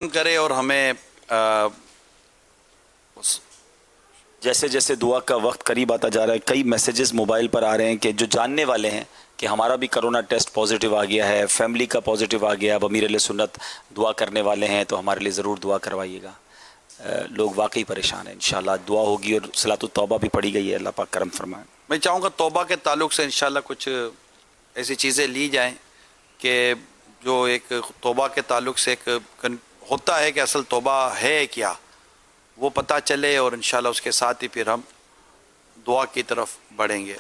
کرے اور ہمیں جیسے جیسے دعا کا وقت قریب آتا جا رہا ہے، کئی میسیجز موبائل پر آ رہے ہیں کہ جو جاننے والے ہیں کہ ہمارا بھی کرونا ٹیسٹ پازیٹیو آ گیا ہے، فیملی کا پازیٹیو آ گیا، اب امیر علیہ سنت دعا کرنے والے ہیں تو ہمارے لیے ضرور دعا کروائیے گا۔ لوگ واقعی پریشان ہیں، انشاءاللہ دعا ہوگی اور صلاۃ التوبہ بھی پڑھی گئی ہے، اللہ پاک کرم فرمائے۔ میں چاہوں گا توبہ کے تعلق سے انشاءاللہ کچھ ایسی چیزیں لی جائیں کہ جو ایک توبہ کے تعلق سے ایک ہوتا ہے کہ اصل توبہ ہے کیا، وہ پتہ چلے، اور انشاءاللہ اس کے ساتھ ہی پھر ہم دعا کی طرف بڑھیں گے۔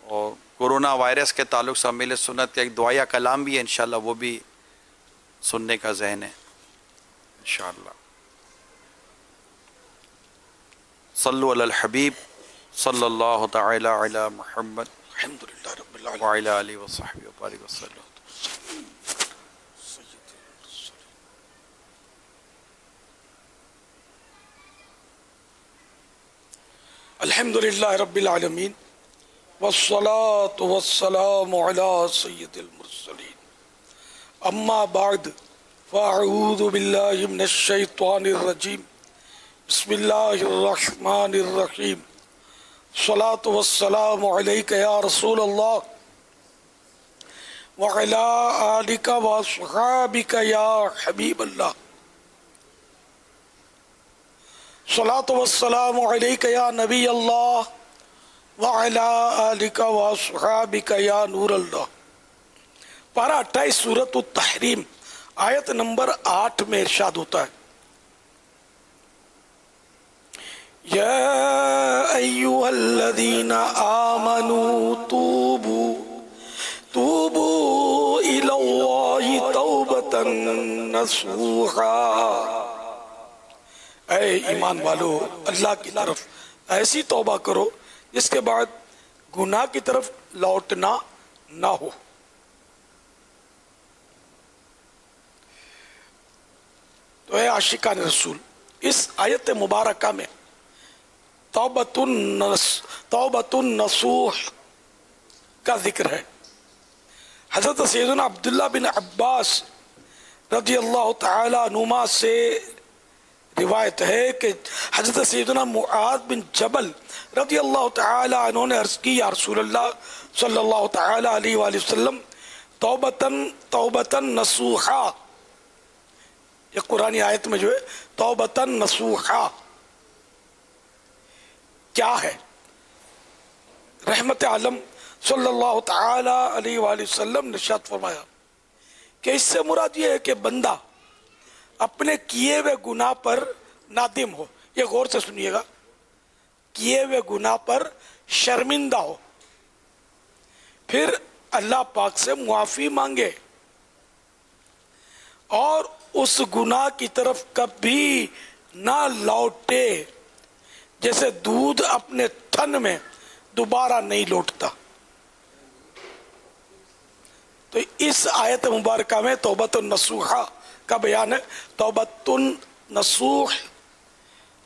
اور کورونا وائرس کے تعلق سے امیر سنت کا ایک دعائیہ کلام بھی ہے، انشاءاللہ وہ بھی سننے کا ذہن ہے انشاءاللہ۔ صلو علی الحبیب صلی اللہ تعالی علی محمد الحمدللہ رب العالمین وعلی آلہ وصحبہ وبارک وسلم۔ الحمدللہ رب العالمین والصلاة والسلام علی سید المرسلین، اما بعد فاعوذ باللہ من الشیطان الرجیم، بسم اللہ الرحمن الرحیم، الصلاة والسلام علیک یا رسول اللہ وعلی آلک واصحابک یا حبیب اللہ، الصلاة والسلام علیک یا نبی اللہ وعلی آلک واصحابک یا نور اللہ۔ پارہ 28 سورۃ التحریم آیت نمبر 8 میں ارشاد ہوتا ہے، یا ایہا الذین آمنوا توبوا الی اللہ توبۃ نصوحا، اے ایمان والو اللہ کی طرف ایسی توبہ کرو جس کے بعد گناہ کی طرف لوٹنا نہ ہو۔ تو اے عاشقان رسول، اس آیت مبارکہ میں توبۃ النصوح کا ذکر ہے۔ حضرت سیدنا عبداللہ بن عباس رضی اللہ تعالی عنہما سے روایت ہے کہ حضرت سیدنا معاذ بن جبل رضی اللہ تعالی عنہ نے عرض کی، یا رسول اللہ صلی اللہ تعالی علیہ وآلہ وسلم، توبتاً نصوحا، یہ قرآنی آیت میں جو ہے توبتاً نصوحا کیا ہے؟ رحمت عالم صلی اللہ تعالی علیہ وآلہ وسلم نے ارشاد فرمایا کہ اس سے مراد یہ ہے کہ بندہ اپنے کیے ہوئے گناہ پر نادم ہو، یہ غور سے سنیے گا، کیے ہوئے گناہ پر شرمندہ ہو، پھر اللہ پاک سے معافی مانگے اور اس گناہ کی طرف کبھی نہ لوٹے، جیسے دودھ اپنے تھن میں دوبارہ نہیں لوٹتا۔ تو اس آیت مبارکہ میں توبۃ النصوحہ کا بیان ہے۔ توبۃ النصوح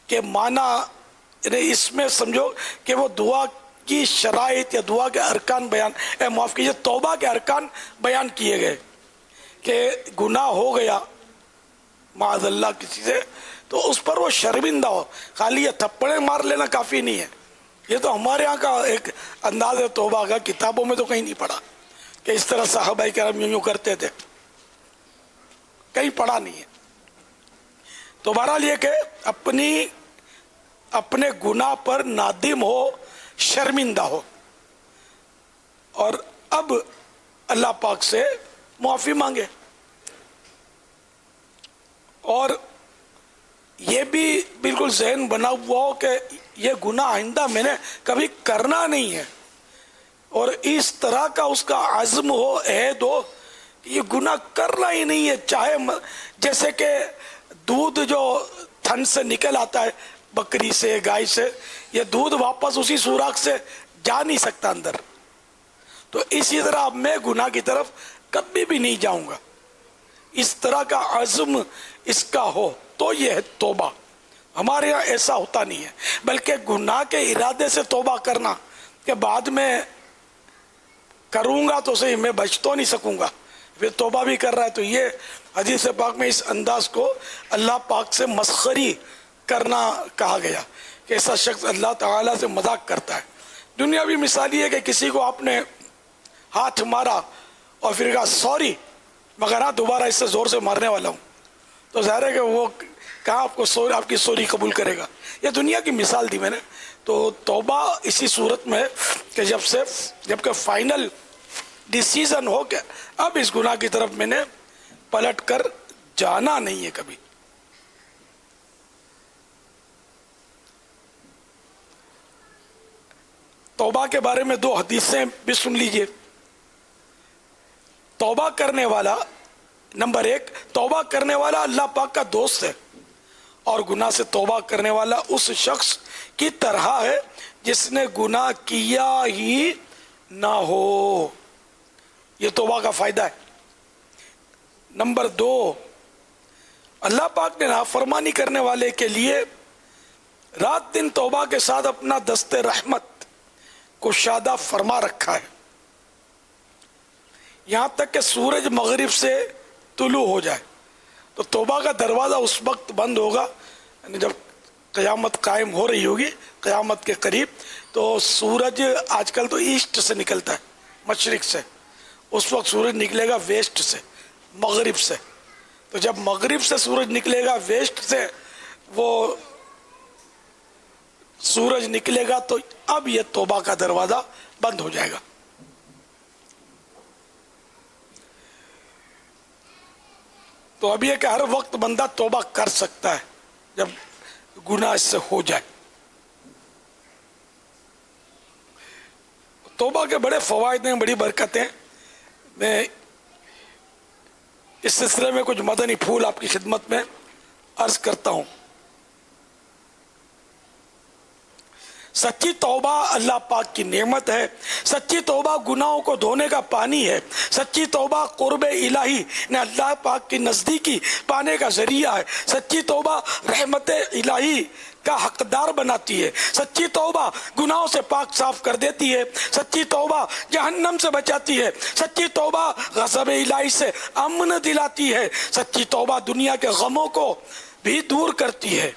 کے معنی اس میں سمجھو کہ وہ دعا کی شرائط یا دعا کے ارکان بیان، معاف کیجیے، توبہ کے ارکان بیان کیے گئے کہ گناہ ہو گیا معاذ اللہ کسی سے، تو اس پر وہ شرمندہ ہو۔ خالی یہ تھپڑے مار لینا کافی نہیں ہے، یہ تو ہمارے یہاں کا ایک انداز ہے توبہ کا، کتابوں میں تو کہیں نہیں پڑھا کہ اس طرح صحابہ کرام یوں کرتے تھے، کہیں پڑھا نہیں ہے۔ تو بہرحال یہ کہ اپنے گناہ پر نادم ہو، شرمندہ ہو، اور اب اللہ پاک سے معافی مانگے، اور یہ بھی بالکل ذہن بنا ہوا ہو کہ یہ گناہ آئندہ میں نے کبھی کرنا نہیں ہے، اور اس طرح کا اس کا عزم ہو، عہد ہو کہ یہ گناہ کرنا ہی نہیں ہے، چاہے جیسے کہ دودھ جو تھن سے نکل آتا ہے بکری سے، گائے سے، یہ دودھ واپس اسی سوراخ سے جا نہیں سکتا اندر، تو اسی طرح اب میں گناہ کی طرف کبھی بھی نہیں جاؤں گا، اس طرح کا عزم اس کا ہو تو یہ ہے توبہ۔ ہمارے یہاں ایسا ہوتا نہیں ہے، بلکہ گناہ کے ارادے سے توبہ کرنا کہ بعد میں کروں گا تو صحیح میں بچ تو نہیں سکوں گا، پھر توبہ بھی کر رہا ہے. تو یہ حدیث پاک میں اس انداز کو اللہ پاک سے مسخری کرنا کہا گیا کہ ایسا شخص اللہ تعالیٰ سے مذاق کرتا ہے. دنیاوی مثال یہ ہے کہ کسی کو آپ نے ہاتھ مارا اور پھر کہا سوری مگر ہاں دوبارہ اس سے زور سے مارنے والا ہوں, تو ظاہر ہے کہ وہ کہاں آپ کو سوری, آپ کی سوری قبول کرے گا. یہ دنیا کی مثال دی میں نے. تو توبہ اسی صورت میں ہے کہ جب کہ فائنل ڈیسیزن ہو کہ اب اس گناہ کی طرف میں نے پلٹ کر جانا نہیں ہے کبھی. توبہ کے بارے میں 2 حدیثیں بھی سن لیجئے. توبہ کرنے والا, نمبر 1, توبہ کرنے والا اللہ پاک کا دوست ہے, اور گناہ سے توبہ کرنے والا اس شخص کی طرح ہے جس نے گناہ کیا ہی نہ ہو. یہ توبہ کا فائدہ ہے. نمبر 2, اللہ پاک نے نافرمانی کرنے والے کے لیے رات دن توبہ کے ساتھ اپنا دست رحمت کشادہ فرما رکھا ہے, یہاں تک کہ سورج مغرب سے طلوع ہو جائے. تو توبہ کا دروازہ اس وقت بند ہوگا یعنی جب قیامت قائم ہو رہی ہوگی, قیامت کے قریب. تو سورج آج کل تو ایسٹ سے نکلتا ہے, مشرق سے. اس وقت سورج نکلے گا ویسٹ سے, مغرب سے. تو جب مغرب سے سورج نکلے گا, ویسٹ سے وہ سورج نکلے گا, تو اب یہ توبہ کا دروازہ بند ہو جائے گا. تو اب یہ کہ ہر وقت بندہ توبہ کر سکتا ہے جب گناہ اس سے ہو جائے. توبہ کے بڑے فوائد ہیں, بڑی برکتیں. میں اس سلسلے میں کچھ مدنی پھول آپ کی خدمت میں عرض کرتا ہوں. سچی توبہ اللہ پاک کی نعمت ہے. سچی توبہ گناہوں کو دھونے کا پانی ہے. سچی توبہ قرب الہی نے اللہ پاک کی نزدیکی پانے کا ذریعہ ہے. سچی توبہ رحمت الہی کا حقدار بناتی ہے. سچی توبہ گناہوں سے پاک صاف کر دیتی ہے. سچی توبہ جہنم سے بچاتی ہے. سچی توبہ غضب الہی سے امن دلاتی ہے. سچی توبہ دنیا کے غموں کو بھی دور کرتی ہے.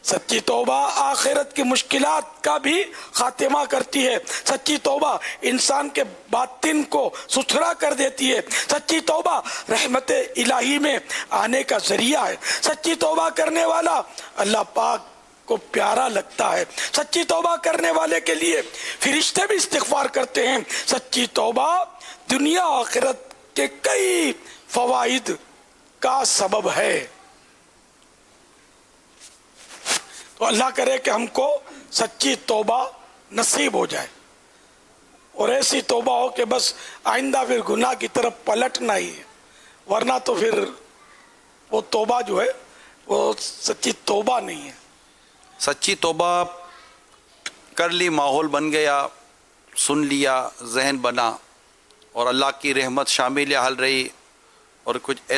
سچی توبہ آخرت کی مشکلات کا بھی خاتمہ کرتی ہے. سچی توبہ انسان کے باطن کو ستھرا کر دیتی ہے. سچی توبہ رحمت الہی میں آنے کا ذریعہ ہے. سچی توبہ کرنے والا اللہ پاک کو پیارا لگتا ہے. سچی توبہ کرنے والے کے لیے فرشتے بھی استغفار کرتے ہیں. سچی توبہ دنیا آخرت کے کئی فوائد کا سبب ہے. تو اللہ کرے کہ ہم کو سچی توبہ نصیب ہو جائے, اور ایسی توبہ ہو کہ بس آئندہ پھر گناہ کی طرف پلٹنا ہی ہے, ورنہ تو پھر وہ توبہ جو ہے وہ سچی توبہ نہیں ہے. سچی توبہ کر لی, ماحول بن گیا, سن لیا, ذہن بنا, اور اللہ کی رحمت شامل حال رہی, اور کچھ